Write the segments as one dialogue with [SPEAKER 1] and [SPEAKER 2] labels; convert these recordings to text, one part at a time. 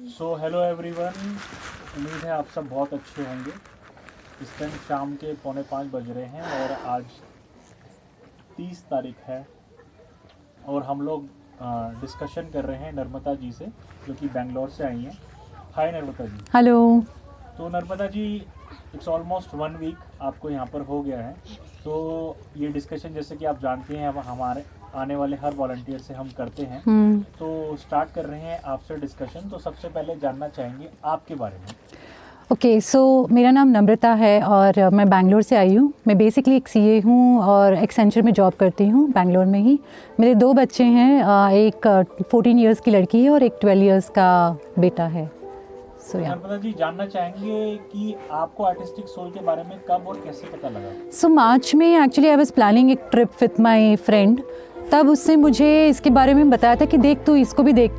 [SPEAKER 1] So hello everyone, उम्मीद है आप सब बहुत अच्छे होंगे। इस टाइम शाम के 4:45 बज रहे हैं और आज 30 तारीख है और हम लोग डिस्कशन कर रहे हैं नर्मदा जी से, जो कि बेंगलोर से आई हैं। हाय नर्मदा जी।
[SPEAKER 2] हेलो।
[SPEAKER 1] तो Narmada ji, it's almost 1 week आपको यहाँ पर हो गया है। तो ये डिस्कशन जैसे कि आप जानते हैं, अब हमारे आने वाले हर वॉलंटियर से हम करते हैं। तो स्टार्ट कर रहे हैं आपसे डिस्कशन। तो सबसे पहले जानना चाहेंगे आपके बारे में।
[SPEAKER 2] ओके, सो मेरा नाम नम्रता है और मैं बैंगलोर से आई हूँ। मैं बेसिकली एक सीए हूँ और एक्सेंचर में जॉब करती हूँ बैंगलोर में ही। मेरे 2 बच्चे हैं, एक 14 इयर्स की लड़की है और एक 12 इयर्स का बेटा है।
[SPEAKER 1] नर्मदा जी, जानना चाहेंगे कि आपको आर्टिस्टिक सोल के बारे में कब और कैसे पता लगा?
[SPEAKER 2] सो मार्च में एक्चुअली आई वाज प्लानिंग एक ट्रिप विथ माय फ्रेंड। तब उससे मुझे इसके बारे में बताया था कि देख तू इसको भी देख।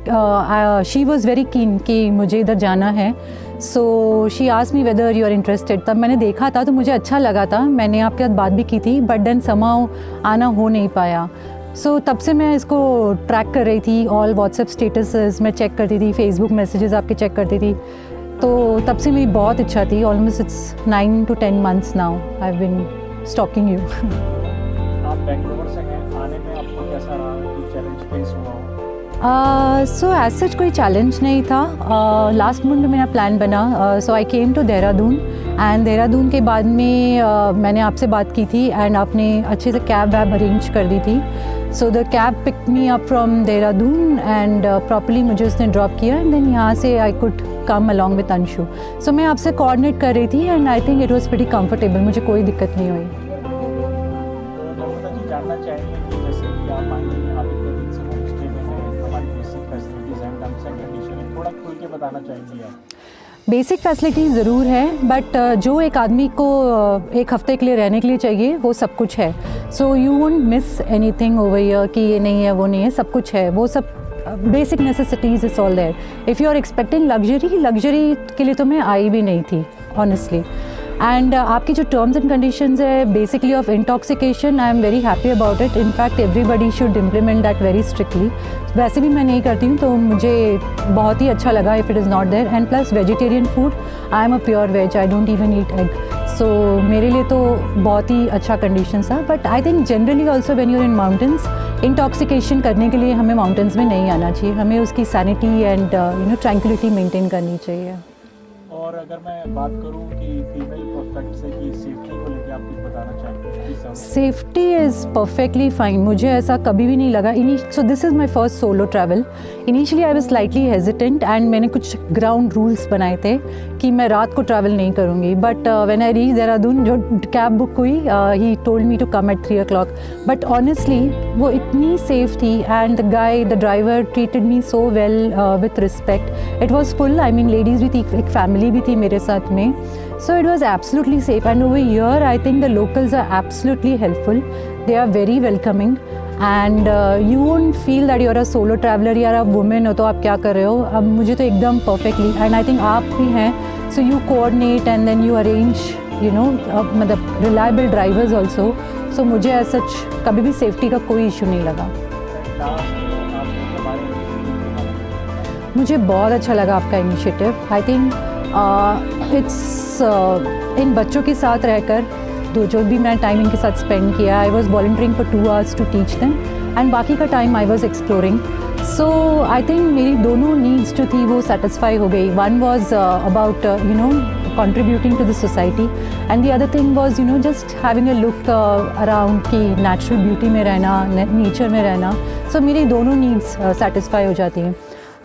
[SPEAKER 2] शी वाज वेरी कीन कि मुझे इधर जाना है। So she asked me whether you are interested. तब मैंने देखा था तो मुझे अच्छा लगा था। मैंने आपके साथ बात भी की थी, बट देन समहाउ आना हो नहीं पाया। सो तब से मैं इसको ट्रैक कर रही थी। ऑल व्हाट्सएप स्टेटसेस मैं चेक करती थी, फेसबुक मैसेजेस आपके चेक करती थी। तो तब से मेरी बहुत इच्छा थी। Almost it's 9 to 10 months now I have been stalking you.
[SPEAKER 1] आप बेंगलोर से हैं, आने में आपको कैसा रहा? कोई चैलेंज फेस हुआ हो?
[SPEAKER 2] सो एज सच कोई चैलेंज नहीं था। लास्ट मंथ में मेरा प्लान बना। So I came to Dehradun and Dehradun के बाद में मैंने आपसे बात की थी एंड आपने अच्छे से कैब वैब अरेंज कर दी थी। So the cab pick me up from Dehradun and properly मुझे उसने ड्रॉप किया एंड देन यहाँ से I could come along with Anshu. So मैं आपसे कोऑर्डिनेट कर रही थी and I think it was pretty comfortable. मुझे कोई दिक्कत नहीं हुई।
[SPEAKER 1] नर्मदा जी, जानना चाहेंगे कि जैसे कि आप आई हैं, आप इतने दिन से होम स्टे में हैं, हमारी basic facilities and terms and condition थोड़ा खुल के बताना चाहेंगी आप?
[SPEAKER 2] बेसिक फैसिलिटी ज़रूर है, बट जो एक आदमी को एक हफ्ते के लिए रहने के लिए चाहिए वो सब कुछ है। So you won't miss anything over here कि ये नहीं है वो नहीं है, सब कुछ है। वो सब basic necessities is all there. If you are expecting luxury के लिए तो मैं आई भी नहीं थी ऑनेस्टली। एंड आपकी जो टर्म्स एंड कंडीशंस है basically of intoxication, I am very happy about it. In fact everybody should implement that very strictly. वैसे भी मैं नहीं करती हूँ तो मुझे बहुत ही अच्छा लगा if it is not there. And plus vegetarian food, I am a pure veg, I don't even eat egg. So मेरे लिए तो बहुत ही अच्छा कंडीशन था। But I think generally also when you are in mountains, intoxication करने के लिए हमें माउंटेन्स में नहीं आना चाहिए। हमें उसकी सैनिटी एंड ट्रैंक्विलिटी मेंटेन करनी चाहिए।
[SPEAKER 1] और अगर मैं बात करूं कि फीमेल प्रोस्पेक्ट से कि सेफ्टी को लेकर आप कुछ बताना चाहेंगे?
[SPEAKER 2] Safety is perfectly fine. मुझे ऐसा कभी भी नहीं लगा। So this is my first solo travel. Initially I was slightly hesitant and मैंने कुछ ग्राउंड रूल्स बनाए थे कि मैं रात को ट्रैवल नहीं करूँगी। But when I reach Dehradun, जो कैब बुक हुई, he told me to come at 3 o'clock। But honestly वो इतनी सेफ थी and the driver treated me so well with respect. It was full, I mean ladies भी थी, एक family भी थी मेरे साथ में। So it was absolutely safe, and over here I think the locals are absolutely helpful. They are very welcoming and you won't feel that you're a solo traveler या आप woman हो तो आप क्या कर रहे हो। अब मुझे तो एकदम perfectly, and I think आप भी हैं, so you coordinate and then you arrange, मतलब reliable drivers also. So मुझे as such कभी भी safety का कोई issue नहीं लगा। मुझे बहुत अच्छा लगा आपका initiative. I think it's in बच्चों के साथ रहकर जो भी मैं टाइम इनके साथ स्पेंड किया, I was volunteering for 2 hours to teach them and बाकी का time I was exploring. So I think मेरी दोनों नीड्स जो थी वो सेटिस्फाई हो गई। One was about contributing to the society and the other thing was just having a look around कि natural beauty में रहना, nature में रहना। So मेरी दोनों needs satisfy हो जाती हैं।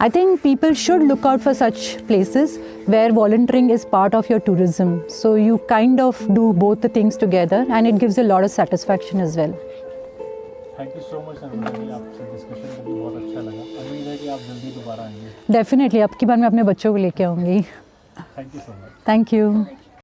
[SPEAKER 2] I think people should look out for such places where volunteering is part of your tourism. So you kind of do both the things together and it gives a lot of satisfaction as well.
[SPEAKER 1] Thank you so much Narmada ji, आपसे discussion करके बहुत अच्छा लगा। उम्मीद है कि आप जल्दी दोबारा आएंगे।
[SPEAKER 2] Definitely, अब की बार मैं अपने बच्चों को लेके आऊँगी।
[SPEAKER 1] Thank you so much.
[SPEAKER 2] Thank you.